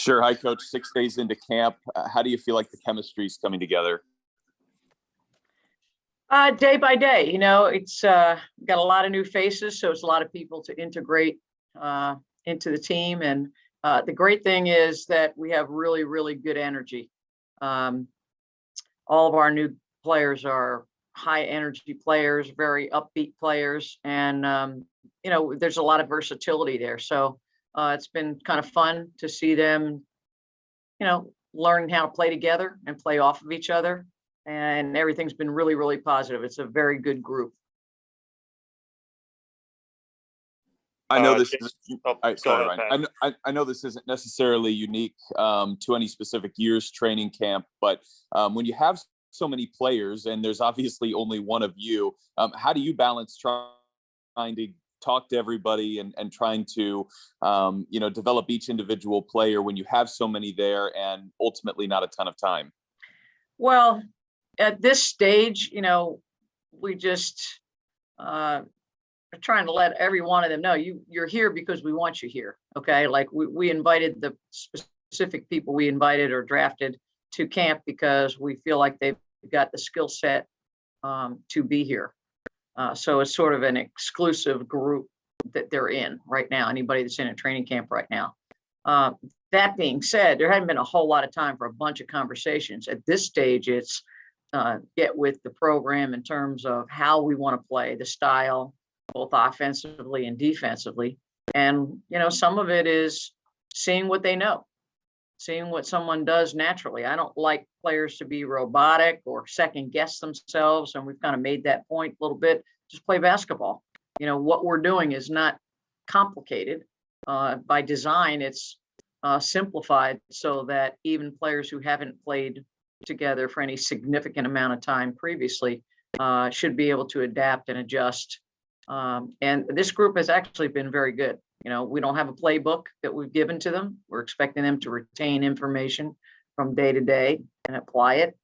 Sure. Hi, Coach. 6 days into camp. How do you feel like the chemistry is coming together? Day by day, it's got a lot of new faces, so it's a lot of people to integrate into the team. And the great thing is that we have really, really good energy. All of our new players are high energy players, very upbeat players, and there's a lot of versatility there. So it's been kind of fun to see them, learn how to play together and play off of each other. And everything's been really, really positive. It's a very good group. I know this is, sorry, Ryan. I know this isn't necessarily unique to any specific year's training camp, but when you have so many players and there's obviously only one of you, how do you balance trying to talk to everybody and trying to, develop each individual player when you have so many there and ultimately not a ton of time? Well, at this stage, we just are trying to let every one of them know you're here because we want you here. Okay. Like we invited the specific people we invited or drafted to camp because we feel like they've got the skill set to be here. So it's sort of an exclusive group that they're in right now. Anybody that's in a training camp right now. That being said, there hadn't been a whole lot of time for a bunch of conversations. At this stage, it's get with the program in terms of how we want to play, the style, both offensively and defensively. And, some of it is seeing what they know, seeing what someone does naturally. I don't like players to be robotic or second guess themselves. And we've kind of made that point a little bit. Just play basketball. What we're doing is not complicated. By design, it's simplified so that even players who haven't played together for any significant amount of time previously should be able to adapt and adjust. And this group has actually been very good. We don't have a playbook that we've given to them. We're expecting them to retain information from day to day and apply it.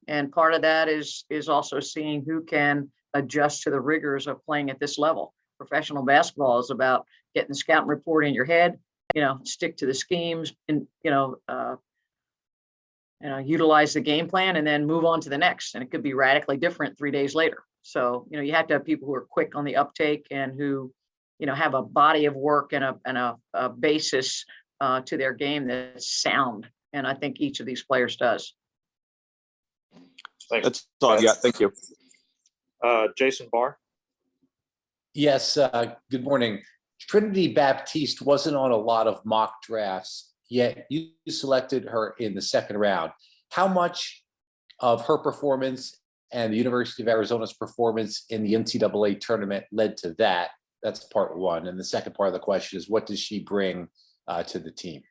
And part of that is also seeing who can adjust to the rigors of playing at this level. Professional basketball is about getting the scouting report in your head, stick to the schemes and, utilize the game plan and then move on to the next. And it could be radically different 3 days later. So, you have to have people who are quick on the uptake and who, have a body of work and a basis to their game that's sound. And I think each of these players does. Thanks. That's all. Yeah. Thank you. Jason Barr. Yes. Good morning. Trinity Baptiste wasn't on a lot of mock drafts, yet you selected her in the second round. How much of her performance and the University of Arizona's performance in the NCAA tournament led to that? That's part one. And the second part of the question is, what does she bring to the team?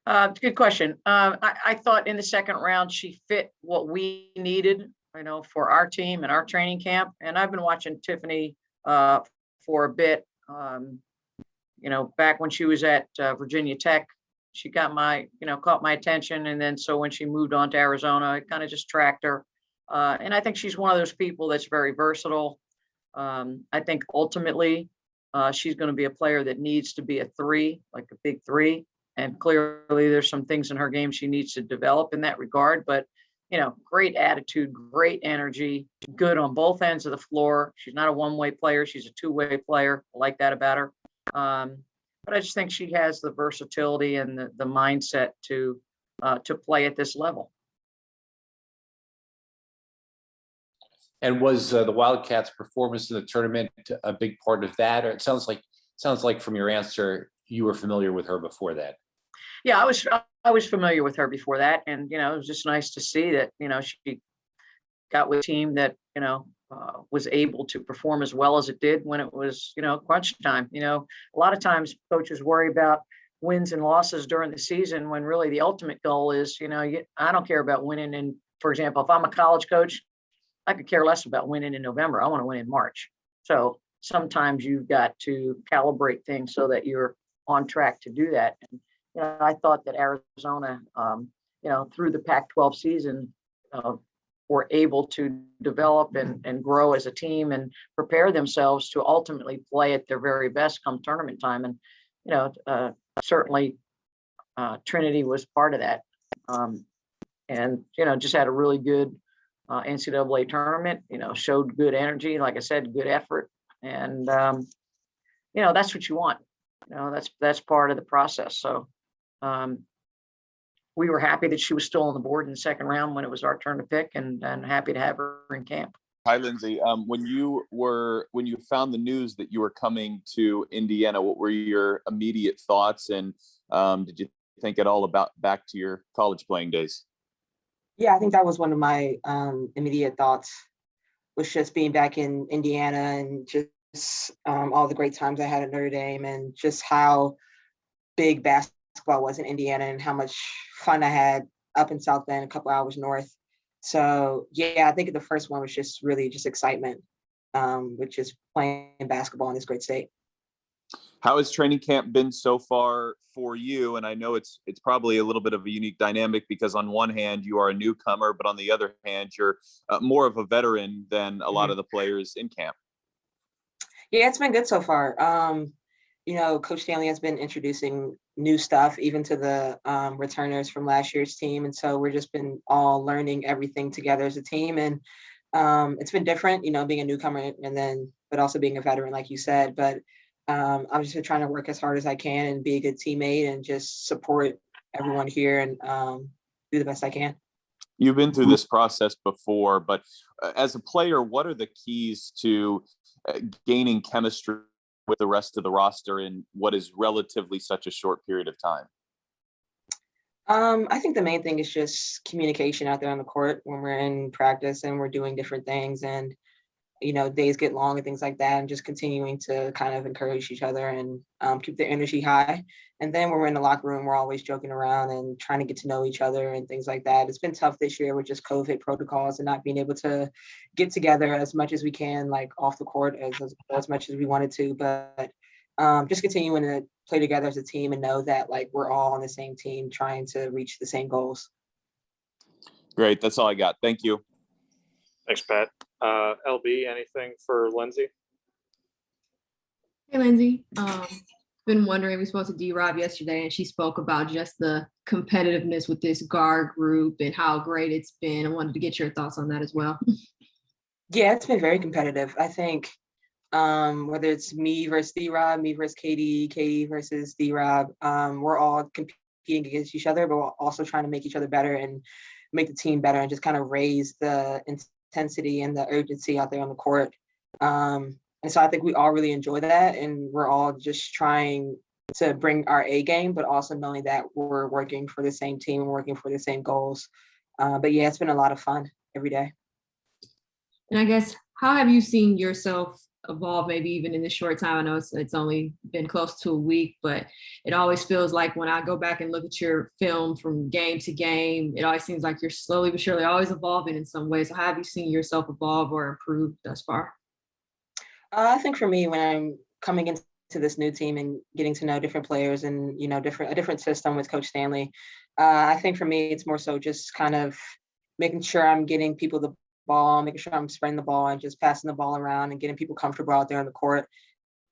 Good question. I thought in the second round, she fit what we needed, for our team and our training camp. And I've been watching Tiffany for a bit. Back when she was at Virginia Tech, she got caught my attention. And then so when she moved on to Arizona, I kind of just tracked her. And I think she's one of those people that's very versatile. I think ultimately she's going to be a player that needs to be a three, like a big three. And clearly there's some things in her game she needs to develop in that regard. But, great attitude, great energy, good on both ends of the floor. She's not a one-way player. She's a two-way player. I like that about her. But I just think she has the versatility and the mindset to play at this level. And was the Wildcats' performance in the tournament a big part of that? Or it sounds like from your answer, you were familiar with her before that. Yeah, I was familiar with her before that, and it was just nice to see that she got with a team that was able to perform as well as it did when it was crunch time. A lot of times coaches worry about wins and losses during the season when really the ultimate goal is I don't care about winning. And for example, if I'm a college coach, I could care less about winning in November. I want to win in March. So sometimes you've got to calibrate things so that you're on track to do that. And, I thought that Arizona, through the Pac-12 season, were able to develop and grow as a team and prepare themselves to ultimately play at their very best come tournament time. And, certainly Trinity was part of that. And, just had a really good NCAA tournament, showed good energy, like I said, good effort. And, that's what you want. That's part of the process. So we were happy that she was still on the board in the second round when it was our turn to pick, and happy to have her in camp. Hi, Lindsay. When you found the news that you were coming to Indiana, what were your immediate thoughts, and did you think at all about back to your college playing days? Yeah, I think that was one of my immediate thoughts, was just being back in Indiana and just all the great times I had at Notre Dame, and just how big basketball was in Indiana and how much fun I had up in South Bend, a couple hours north. So yeah, I think the first one was just really just excitement, which is playing basketball in this great state. How has training camp been so far for you? And I know it's probably a little bit of a unique dynamic, because on one hand you are a newcomer, but on the other hand you're more of a veteran than a lot of the players in camp. Yeah, it's been good so far. Coach Stanley has been introducing new stuff, even to the returners from last year's team. And so we've just been all learning everything together as a team. And it's been different, being a newcomer but also being a veteran, like you said. But I'm just trying to work as hard as I can and be a good teammate and just support everyone here and do the best I can. You've been through this process before, but as a player, what are the keys to gaining chemistry with the rest of the roster in what is relatively such a short period of time? I think the main thing is just communication out there on the court when we're in practice and we're doing different things, and days get long and things like that, and just continuing to kind of encourage each other and keep the energy high. And then when we're in the locker room, we're always joking around and trying to get to know each other and things like that. It's been tough this year with just COVID protocols and not being able to get together as much as we can, like off the court, as much as we wanted to. But just continuing to play together as a team and know that like we're all on the same team trying to reach the same goals. Great. That's all I got. Thank you. Thanks, Pat. LB, anything for Lindsay? Hey, Lindsay. Been wondering, we spoke to D-Rob yesterday, and she spoke about just the competitiveness with this guard group and how great it's been. I wanted to get your thoughts on that as well. Yeah, it's been very competitive. I think whether it's me versus D-Rob, me versus Katie versus D-Rob, we're all competing against each other, but we're also trying to make each other better and make the team better and just kind of raise the intensity and the urgency out there on the court. And so I think we all really enjoy that, and we're all just trying to bring our A game, but also knowing that we're working for the same team and working for the same goals. But yeah, it's been a lot of fun every day. And I guess, how have you seen yourself evolve, maybe even in this short time? I know it's only been close to a week, but it always feels like when I go back and look at your film from game to game, it always seems like you're slowly but surely always evolving in some ways. So how have you seen yourself evolve or improve thus far? I think for me, when I'm coming into this new team and getting to know different players and, a different system with Coach Stanley, I think for me, it's more so just kind of making sure I'm getting people the ball, making sure I'm spreading the ball and just passing the ball around and getting people comfortable out there on the court.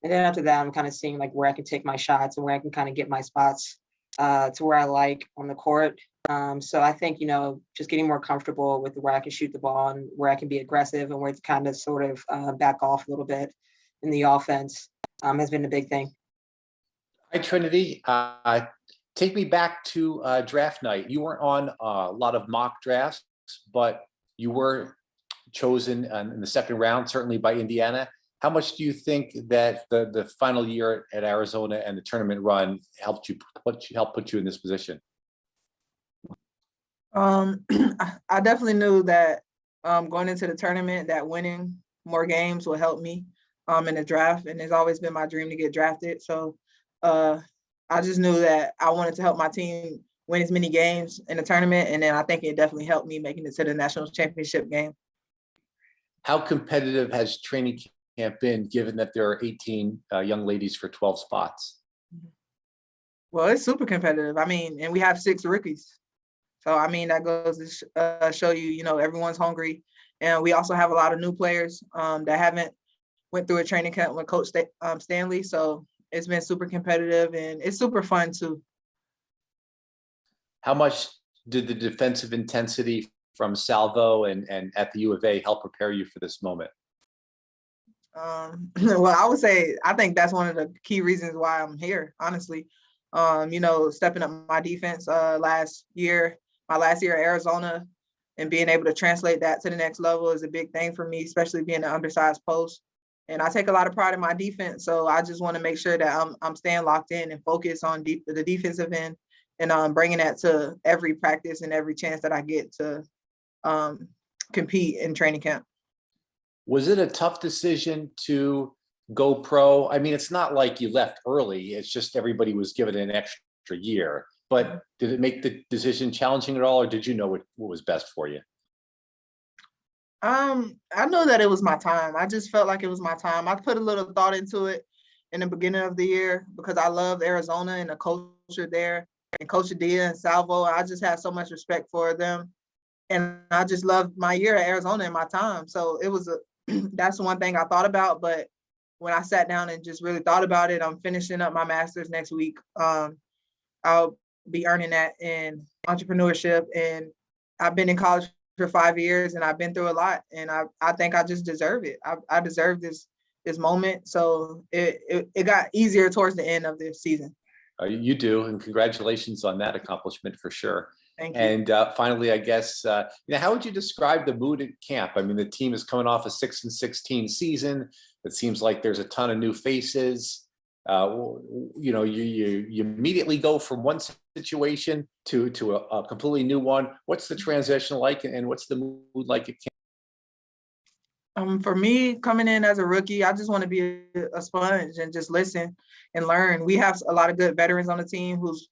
And then after that, I'm kind of seeing like where I can take my shots and where I can kind of get my spots to where I like on the court. So I think, just getting more comfortable with where I can shoot the ball and where I can be aggressive and where to kind of sort of back off a little bit in the offense has been a big thing. Hi, Trinity. Take me back to draft night. You weren't on a lot of mock drafts, but you were chosen in the second round, certainly by Indiana. How much do you think that the final year at Arizona and the tournament run helped put you in this position? I definitely knew that going into the tournament, that winning more games will help me in the draft, and it's always been my dream to get drafted. So I just knew that I wanted to help my team win as many games in the tournament, and then I think it definitely helped me making it to the national championship game. How competitive has training camp been, given that there are 18 young ladies for 12 spots? Well, it's super competitive. I mean, and we have 6 rookies. So, I mean, that goes to show you, everyone's hungry. And we also have a lot of new players that haven't went through a training camp with Coach Stanley. So it's been super competitive and it's super fun too. How much did the defensive intensity from Salvo and at the U of A help prepare you for this moment? Well, I would say I think that's one of the key reasons why I'm here, honestly. Stepping up my defense my last year at Arizona, and being able to translate that to the next level is a big thing for me, especially being an undersized post. And I take a lot of pride in my defense, so I just want to make sure that I'm staying locked in and focused on the defensive end, and bringing that to every practice and every chance that I get to compete in training camp. Was it a tough decision to go pro? I mean, it's not like you left early. It's just everybody was given an extra year. But did it make the decision challenging at all, or did you know what was best for you? I know that it was my time. I just felt like it was my time. I put a little thought into it in the beginning of the year because I loved Arizona and the culture there, and Coach Adia and Salvo. I just had so much respect for them. And I just loved my year at Arizona and my time. So it was that's one thing I thought about. But when I sat down and just really thought about it, I'm finishing up my master's next week. I'll be earning that in entrepreneurship, and I've been in college for 5 years, and I've been through a lot, and I think I just deserve it. I deserve this moment. So it got easier towards the end of the season. You do, and congratulations on that accomplishment for sure. Thank you. And finally, I guess, how would you describe the mood at camp? I mean, the team is coming off a 6-16 season. It seems like there's a ton of new faces. You immediately go from one situation to a completely new one. What's the transition like, and what's the mood like at camp? For me, coming in as a rookie, I just want to be a sponge and just listen and learn. We have a lot of good veterans on the team who's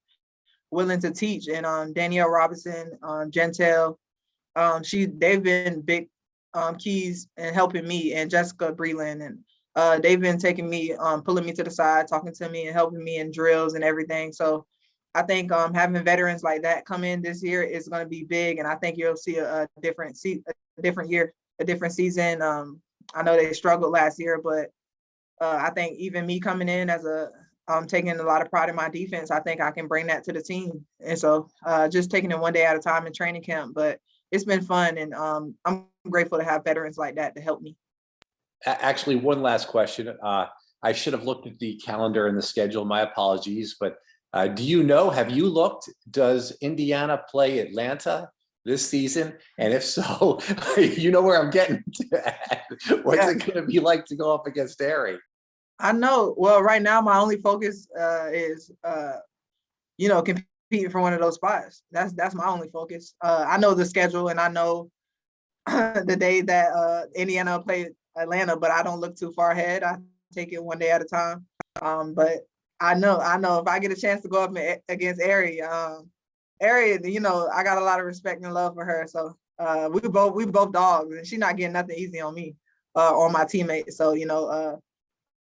willing to teach, and Danielle Robinson, Gentel, they've been big keys in helping me, and Jessica Breland, and they've been taking me, pulling me to the side, talking to me and helping me in drills and everything. So I think having veterans like that come in this year is going to be big, and I think you'll see a different year, a different season. I know they struggled last year, but I think even me coming in as taking a lot of pride in my defense, I think I can bring that to the team. And so just taking it one day at a time in training camp, but it's been fun, and I'm grateful to have veterans like that to help me. Actually, one last question. I should have looked at the calendar and the schedule. My apologies, but have you looked, does Indiana play Atlanta this season? And if so, you know where I'm getting to. What's it going to be like to go up against Aerie? I know. Well, right now, my only focus is, competing for one of those spots. That's my only focus. I know the schedule, and I know the day that Indiana played Atlanta, but I don't look too far ahead. I take it one day at a time. But I know if I get a chance to go up against Aerie, I got a lot of respect and love for her. So we both dogs, and she's not getting nothing easy on me or my teammates. So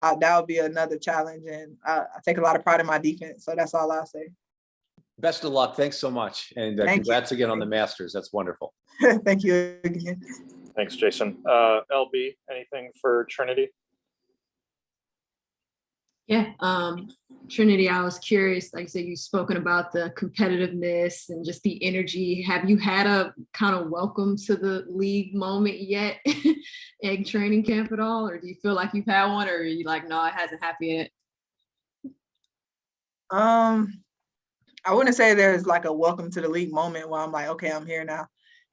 that would be another challenge, and I take a lot of pride in my defense. So that's all I'll say. Best of luck. Thanks so much. And congrats again on the Masters. That's wonderful. Thank you again. Thanks, Jason. LB, anything for Trinity? Yeah, Trinity, I was curious, like I said, you've spoken about the competitiveness and just the energy. Have you had a kind of welcome to the league moment yet in training camp at all? Or do you feel like you've had one, or are you like, no, it hasn't happened yet? I wouldn't say there's like a welcome to the league moment where I'm like, okay, I'm here now.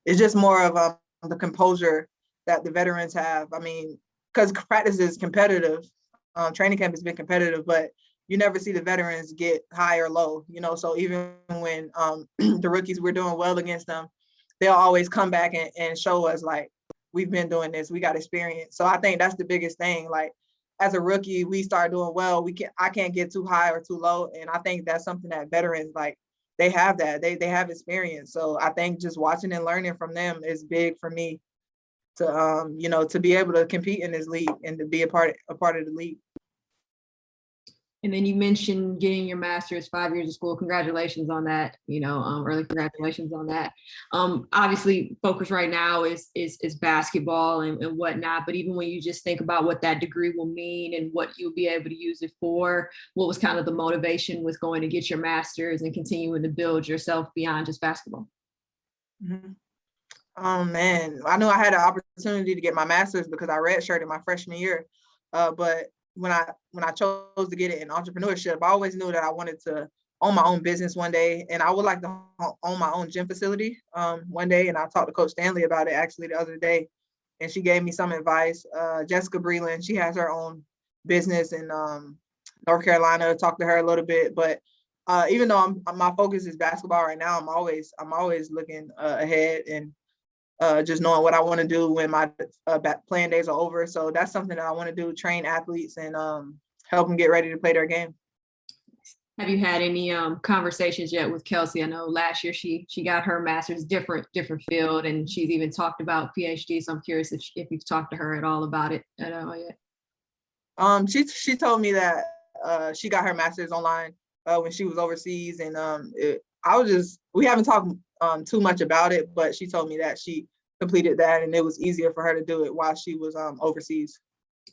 It's just more of the composure that the veterans have. I mean, because practice is competitive. Training camp has been competitive, but you never see the veterans get high or low, so even when the rookies, we're doing well against them, they'll always come back and show us like, we've been doing this, we got experience. So I think that's the biggest thing. Like, as a rookie, we start doing well, I can't get too high or too low. And I think that's something that veterans, like, they have that, they have experience. So I think just watching and learning from them is big for me to, to be able to compete in this league and to be a part of the league. And then you mentioned getting your master's, 5 years of school. Congratulations on that. Early congratulations on that. Obviously, focus right now is basketball and whatnot. But even when you just think about what that degree will mean and what you'll be able to use it for, what was kind of the motivation with going to get your master's and continuing to build yourself beyond just basketball? Mhm. Man, I knew I had an opportunity to get my master's because I redshirted my freshman year. But when I chose to get it in entrepreneurship, I always knew that I wanted to own my own business one day, and I would like to own my own gym facility one day. And I talked to Coach Stanley about it actually the other day, and she gave me some advice. Jessica Breland, she has her own business in North Carolina. Talked to her a little bit, but even though my focus is basketball right now, I'm always looking ahead and just knowing what I want to do when my playing days are over. So that's something that I want to do: train athletes and help them get ready to play their game. Have you had any conversations yet with Kelsey? I know last year she got her master's, different field, and she's even talked about PhD. So I'm curious if you've talked to her at all about it at all yet. She told me that she got her master's online when she was overseas, and we haven't talked too much about it, but she told me that she completed that and it was easier for her to do it while she was overseas.